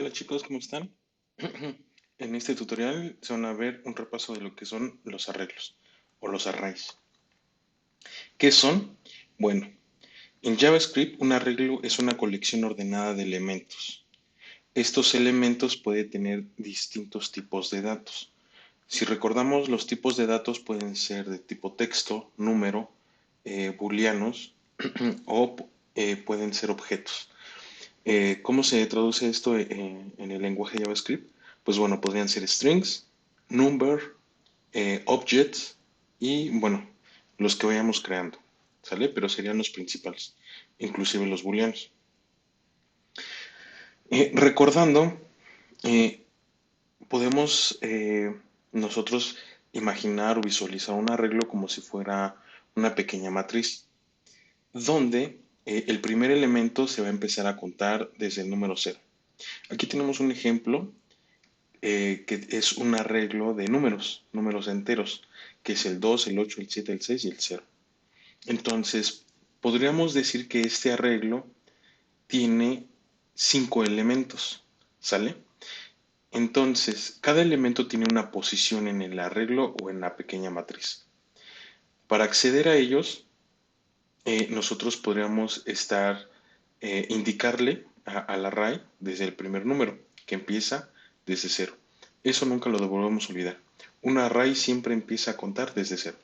Hola chicos, ¿cómo están? En este tutorial se van a ver un repaso de lo que son los arreglos o los arrays. ¿Qué son? Bueno, en JavaScript un arreglo es una colección ordenada de elementos. Estos elementos pueden tener distintos tipos de datos. Si recordamos, los tipos de datos pueden ser de tipo texto, número, booleanos o pueden ser objetos. ¿Cómo se traduce esto en el lenguaje JavaScript? Pues bueno, podrían ser strings, number, objects y bueno, los que vayamos creando, ¿sale? Pero serían los principales, inclusive los booleanos. Recordando, eh, podemos nosotros imaginar o visualizar un arreglo como si fuera una pequeña matriz, donde el primer elemento se va a empezar a contar desde el número cero. Aquí tenemos un ejemplo que es un arreglo de números enteros, que es el 2, el 8, el 7, el 6 y el cero. Entonces, podríamos decir que este arreglo tiene 5 elementos, ¿sale? Entonces, cada elemento tiene una posición en el arreglo o en la pequeña matriz. Para acceder a ellos, nosotros podríamos indicarle al array desde el primer número, que empieza desde cero. Eso nunca lo debemos olvidar. Un array siempre empieza a contar desde cero.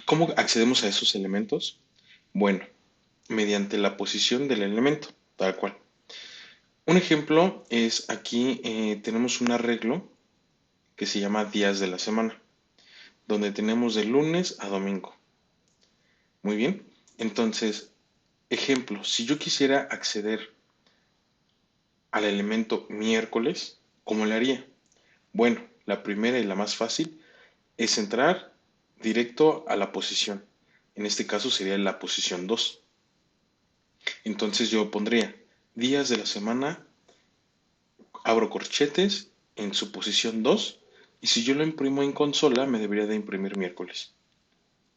¿Cómo accedemos a esos elementos? Bueno, mediante la posición del elemento, tal cual. Un ejemplo es aquí tenemos un arreglo que se llama días de la semana, donde tenemos de lunes a domingo. Muy bien. Entonces, ejemplo, si yo quisiera acceder al elemento miércoles, ¿cómo le haría? Bueno, la primera y la más fácil es entrar directo a la posición. En este caso sería la posición 2. Entonces yo pondría días de la semana, abro corchetes en su posición 2 y si yo lo imprimo en consola me debería de imprimir miércoles.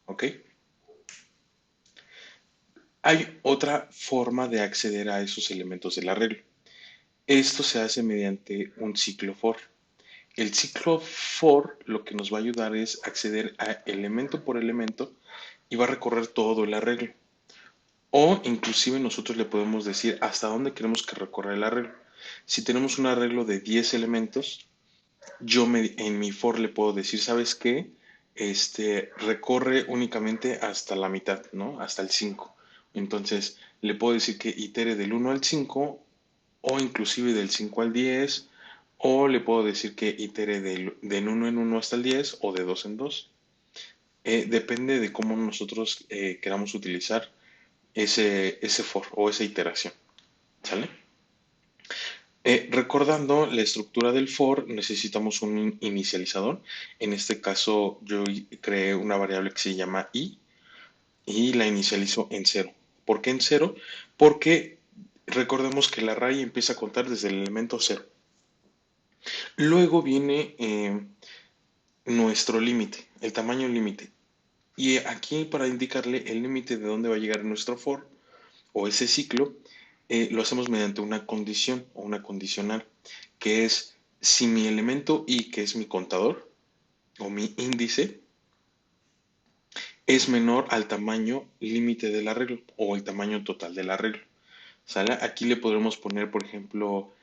¿Ok? Hay otra forma de acceder a esos elementos del arreglo. Esto se hace mediante un ciclo for. El ciclo for lo que nos va a ayudar es acceder a elemento por elemento y va a recorrer todo el arreglo. O inclusive nosotros le podemos decir hasta dónde queremos que recorra el arreglo. Si tenemos un arreglo de 10 elementos, en mi for le puedo decir, ¿sabes qué? Recorre únicamente hasta la mitad, ¿no? Hasta el 5. Entonces, le puedo decir que itere del 1 al 5 o inclusive del 5 al 10 o le puedo decir que itere del 1 en 1 hasta el 10 o de 2 en 2. Depende de cómo nosotros queramos utilizar ese for o esa iteración. ¿Sale? Recordando la estructura del for, necesitamos un inicializador. En este caso, yo creé una variable que se llama i y la inicializo en cero. ¿Por qué en cero? Porque recordemos que el array empieza a contar desde el elemento cero. Luego viene nuestro límite, el tamaño límite. Y aquí para indicarle el límite de dónde va a llegar nuestro for o ese ciclo, lo hacemos mediante una condición o una condicional, que es si mi elemento i, que es mi contador o mi índice, es menor al tamaño límite del arreglo o el tamaño total del arreglo. ¿Sale? Aquí le podremos poner, por ejemplo,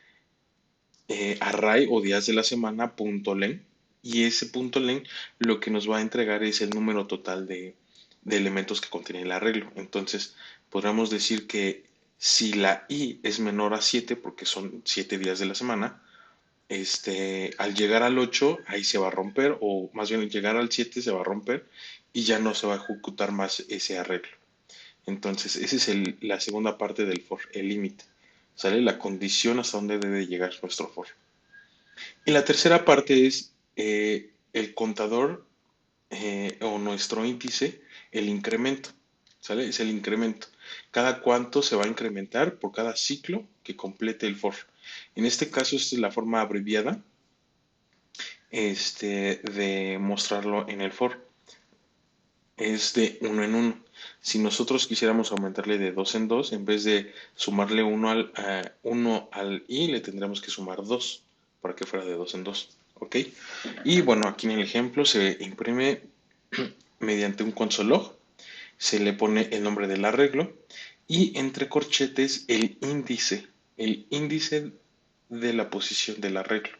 array o días de la semana punto len y ese punto len lo que nos va a entregar es el número total de elementos que contiene el arreglo. Entonces, podríamos decir que si la i es menor a 7 porque son 7 días de la semana, al llegar al 8 ahí se va a romper, o más bien al llegar al 7 se va a romper y ya no se va a ejecutar más ese arreglo. Entonces, esa es la segunda parte del for, el límite. ¿Sale? La condición hasta dónde debe llegar nuestro for. Y la tercera parte es el contador o nuestro índice, el incremento. ¿Sale? Es el incremento. Cada cuánto se va a incrementar por cada ciclo que complete el for. En este caso, esta es la forma abreviada de mostrarlo en el for. Es de uno en uno. Si nosotros quisiéramos aumentarle de 2 en 2, en vez de sumarle uno al i, le tendríamos que sumar 2 para que fuera de 2 en 2. ¿Ok? Y bueno, aquí en el ejemplo se imprime mediante un console.log, se le pone el nombre del arreglo y entre corchetes el índice de la posición del arreglo.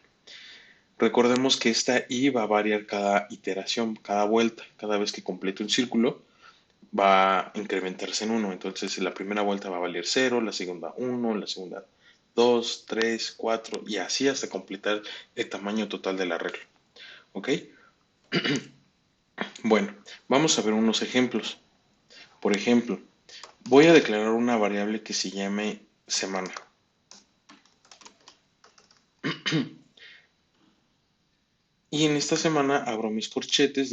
Recordemos que esta i va a variar cada iteración, cada vuelta, cada vez que complete un círculo va a incrementarse en uno. Entonces, la primera vuelta va a valer cero, la segunda uno, la segunda 2, 3, 4 y así hasta completar el tamaño total del arreglo. ¿Ok? Bueno, vamos a ver unos ejemplos. Por ejemplo, voy a declarar una variable que se llame semana. Y en esta semana abro mis corchetes,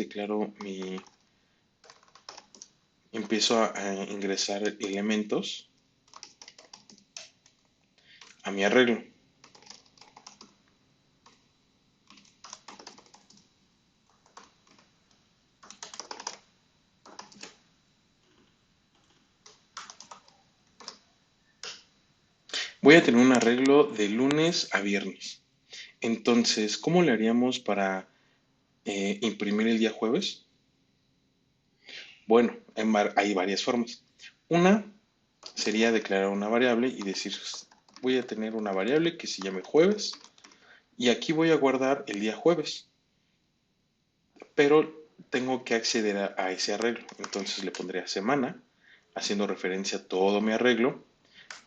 empiezo a ingresar elementos a mi arreglo. Voy a tener un arreglo de lunes a viernes. Entonces, ¿cómo le haríamos para imprimir el día jueves? Bueno, hay varias formas. Una sería declarar una variable y decir, voy a tener una variable que se llame jueves y aquí voy a guardar el día jueves, pero tengo que acceder a ese arreglo. Entonces le pondría semana, haciendo referencia a todo mi arreglo,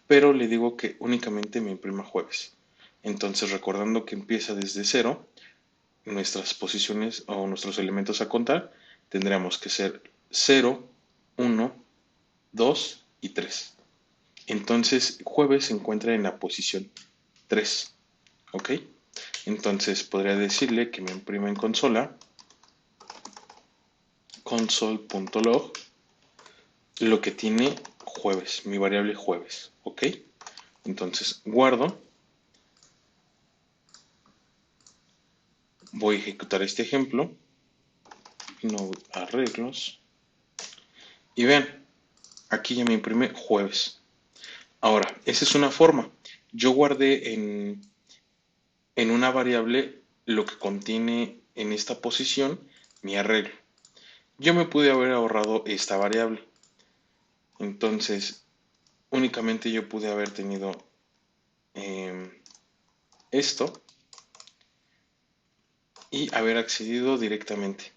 pero le digo que únicamente me imprima jueves. Entonces, recordando que empieza desde cero, nuestras posiciones o nuestros elementos a contar tendríamos que ser cero, uno, 2 y 3. Entonces, jueves se encuentra en la posición 3. ¿Ok? Entonces, podría decirle que me imprima en consola console.log lo que tiene jueves, mi variable jueves. ¿Ok? Entonces, guardo, voy a ejecutar este ejemplo, no arreglos, y vean, aquí ya me imprime jueves. Ahora, esa es una forma. Yo guardé en una variable lo que contiene en esta posición mi arreglo. Yo me pude haber ahorrado esta variable. Entonces, únicamente yo pude haber tenido eh, esto y haber accedido directamente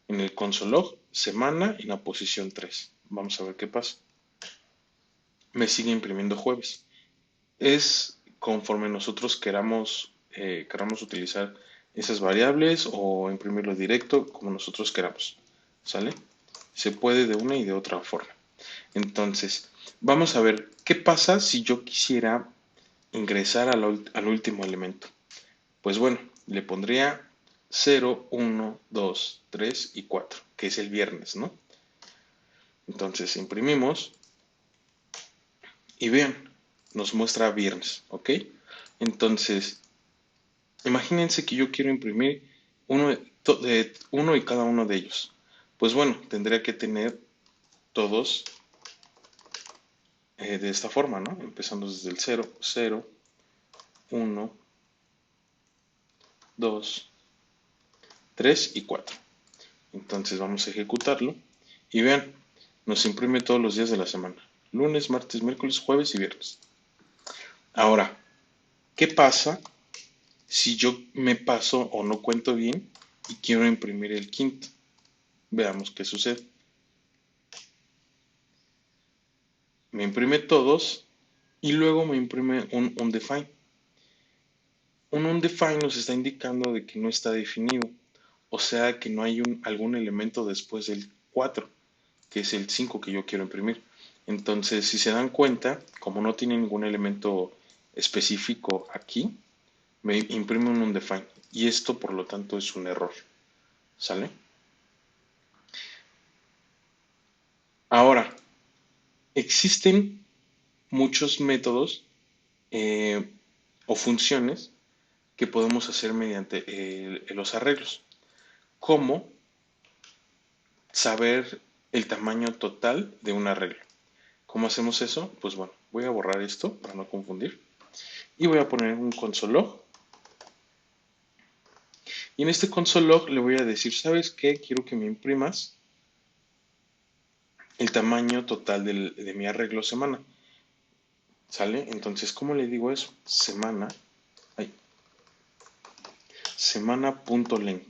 en el console.log semana en la posición 3. Vamos a ver qué pasa. Me sigue imprimiendo jueves. Es conforme nosotros queramos utilizar esas variables o imprimirlo directo como nosotros queramos. ¿Sale? Se puede de una y de otra forma. Entonces, vamos a ver qué pasa si yo quisiera ingresar al último elemento. Pues bueno, le pondría 0, 1, 2, 3 y 4, que es el viernes, ¿no? Entonces imprimimos y vean, nos muestra viernes, ¿ok? Entonces, imagínense que yo quiero imprimir uno y cada uno de ellos. Pues bueno, tendría que tener todos de esta forma, ¿no? Empezando desde el 0, 0, 1, 2, 3 y 4. Entonces vamos a ejecutarlo y vean, nos imprime todos los días de la semana. Lunes, martes, miércoles, jueves y viernes. Ahora, ¿qué pasa si yo me paso o no cuento bien y quiero imprimir el quinto? Veamos qué sucede. Me imprime todos y luego me imprime un undefined. Un undefined nos está indicando de que no está definido, o sea que no hay algún elemento después del 4, que es el 5 que yo quiero imprimir. Entonces, si se dan cuenta, como no tiene ningún elemento específico aquí, me imprime un undefined. Y esto, por lo tanto, es un error. ¿Sale? Ahora, existen muchos métodos eh, o funciones que podemos hacer mediante los arreglos. Como saber el tamaño total de un arreglo. ¿Cómo hacemos eso? Pues bueno, voy a borrar esto para no confundir y voy a poner un console log. Y en este console log le voy a decir, ¿sabes qué? Quiero que me imprimas el tamaño total de mi arreglo semana. ¿Sale? Entonces, ¿cómo le digo eso? Semana.length.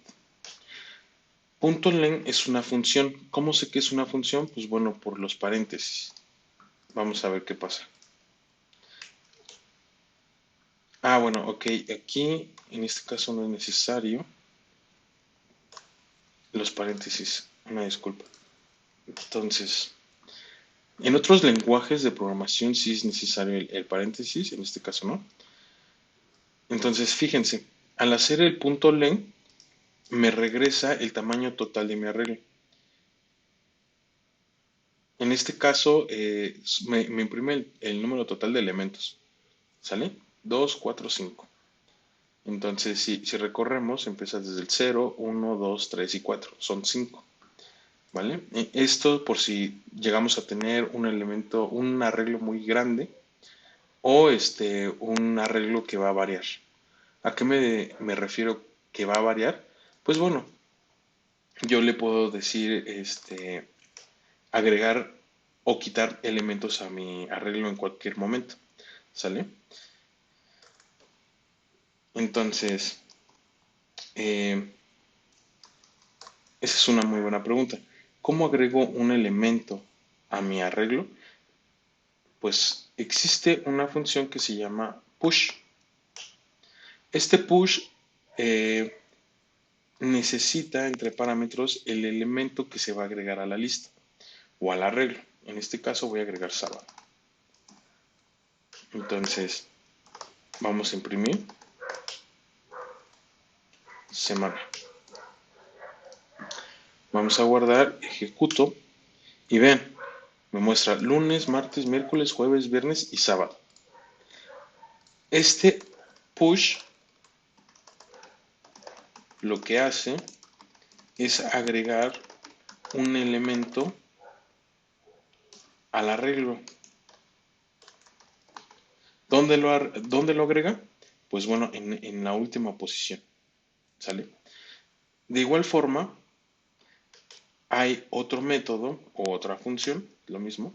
.length es una función. ¿Cómo sé que es una función? Pues bueno, por los paréntesis. Vamos a ver qué pasa. Bueno, ok. Aquí, en este caso no es necesario los paréntesis. Una disculpa. Entonces, en otros lenguajes de programación sí es necesario el paréntesis, en este caso no. Entonces, fíjense, al hacer el .length me regresa el tamaño total de mi arreglo. En este caso, me imprime el número total de elementos. ¿Sale? 2, 4, 5. Entonces, si recorremos, empieza desde el 0, 1, 2, 3 y 4. Son 5. ¿Vale? Esto por si llegamos a tener un elemento, un arreglo muy grande o un arreglo que va a variar. ¿A qué me refiero que va a variar? Pues bueno, yo le puedo decir, agregar o quitar elementos a mi arreglo en cualquier momento. ¿Sale? Entonces, esa es una muy buena pregunta. ¿Cómo agrego un elemento a mi arreglo? Pues existe una función que se llama push. Este push eh, necesita entre parámetros el elemento que se va a agregar a la lista o al arreglo. En este caso voy a agregar sábado. Entonces, vamos a imprimir semana. Vamos a guardar, ejecuto y vean, me muestra lunes, martes, miércoles, jueves, viernes y sábado. Este push lo que hace es agregar un elemento al arreglo. ¿Dónde lo agrega? Pues bueno, en la última posición. ¿Sale? De igual forma, hay otro método o otra función, lo mismo,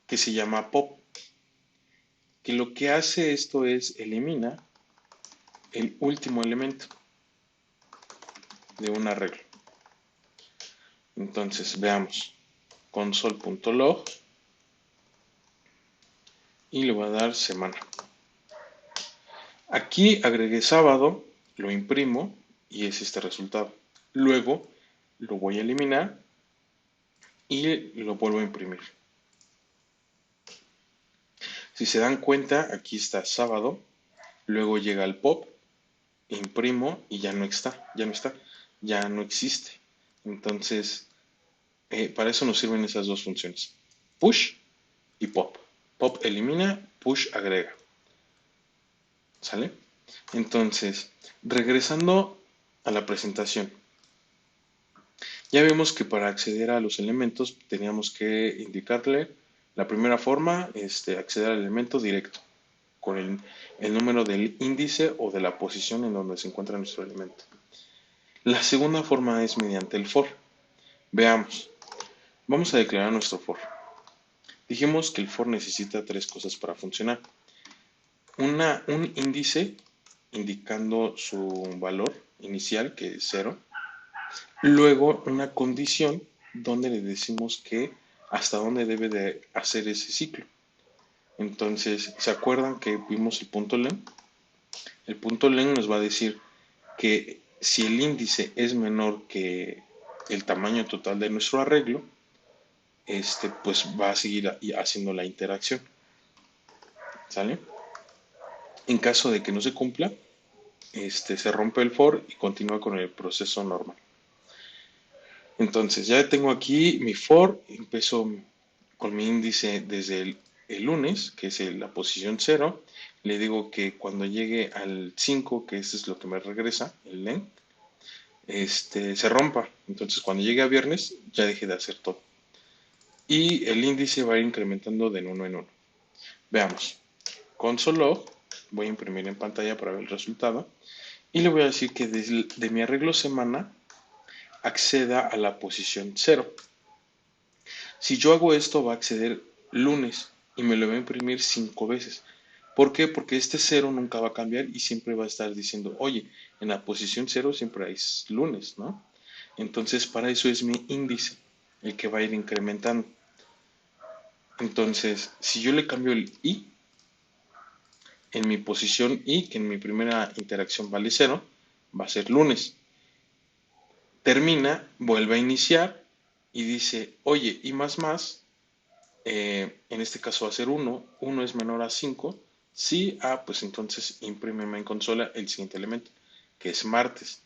que se llama pop, que lo que hace esto es elimina el último elemento de un arreglo. Entonces, veamos, console.log y le voy a dar semana. Aquí agregué sábado, lo imprimo y es este resultado. Luego lo voy a eliminar y lo vuelvo a imprimir. Si se dan cuenta, aquí está sábado, luego llega el pop, imprimo y ya no está, ya no existe. Entonces, para eso nos sirven esas dos funciones, push y pop. Pop elimina, push agrega. ¿Sale? Entonces, regresando a la presentación, ya vemos que para acceder a los elementos teníamos que indicarle la primera forma, acceder al elemento directo, con el número del índice o de la posición en donde se encuentra nuestro elemento. La segunda forma es mediante el for. Veamos, vamos a declarar nuestro for. Dijimos que el for necesita tres cosas para funcionar. Un índice indicando su valor inicial, que es 0. Luego una condición donde le decimos que hasta dónde debe de hacer ese ciclo. Entonces, ¿se acuerdan que vimos el punto len? El punto len nos va a decir que si el índice es menor que el tamaño total de nuestro arreglo, pues va a seguir haciendo la interacción. ¿Sale? En caso de que no se cumpla, se rompe el for y continúa con el proceso normal. Entonces, ya tengo aquí mi for, empiezo con mi índice desde el lunes, que es la posición 0. Le digo que cuando llegue al 5, que eso es lo que me regresa, el length, se rompa. Entonces cuando llegue a viernes ya deje de hacer todo. Y el índice va a ir incrementando de uno en uno. Veamos. Console log, voy a imprimir en pantalla para ver el resultado. Y le voy a decir que de mi arreglo semana acceda a la posición cero. Si yo hago esto va a acceder lunes y me lo va a imprimir 5 veces. ¿Por qué? Porque este cero nunca va a cambiar y siempre va a estar diciendo, oye, en la posición cero siempre hay lunes, ¿no? Entonces para eso es mi índice, el que va a ir incrementando. Entonces, si yo le cambio el i en mi posición i, que en mi primera interacción vale cero, va a ser lunes. Termina, vuelve a iniciar y dice, oye, y más, en este caso va a ser uno es menor a 5. Sí, pues entonces imprímeme en consola el siguiente elemento, que es martes.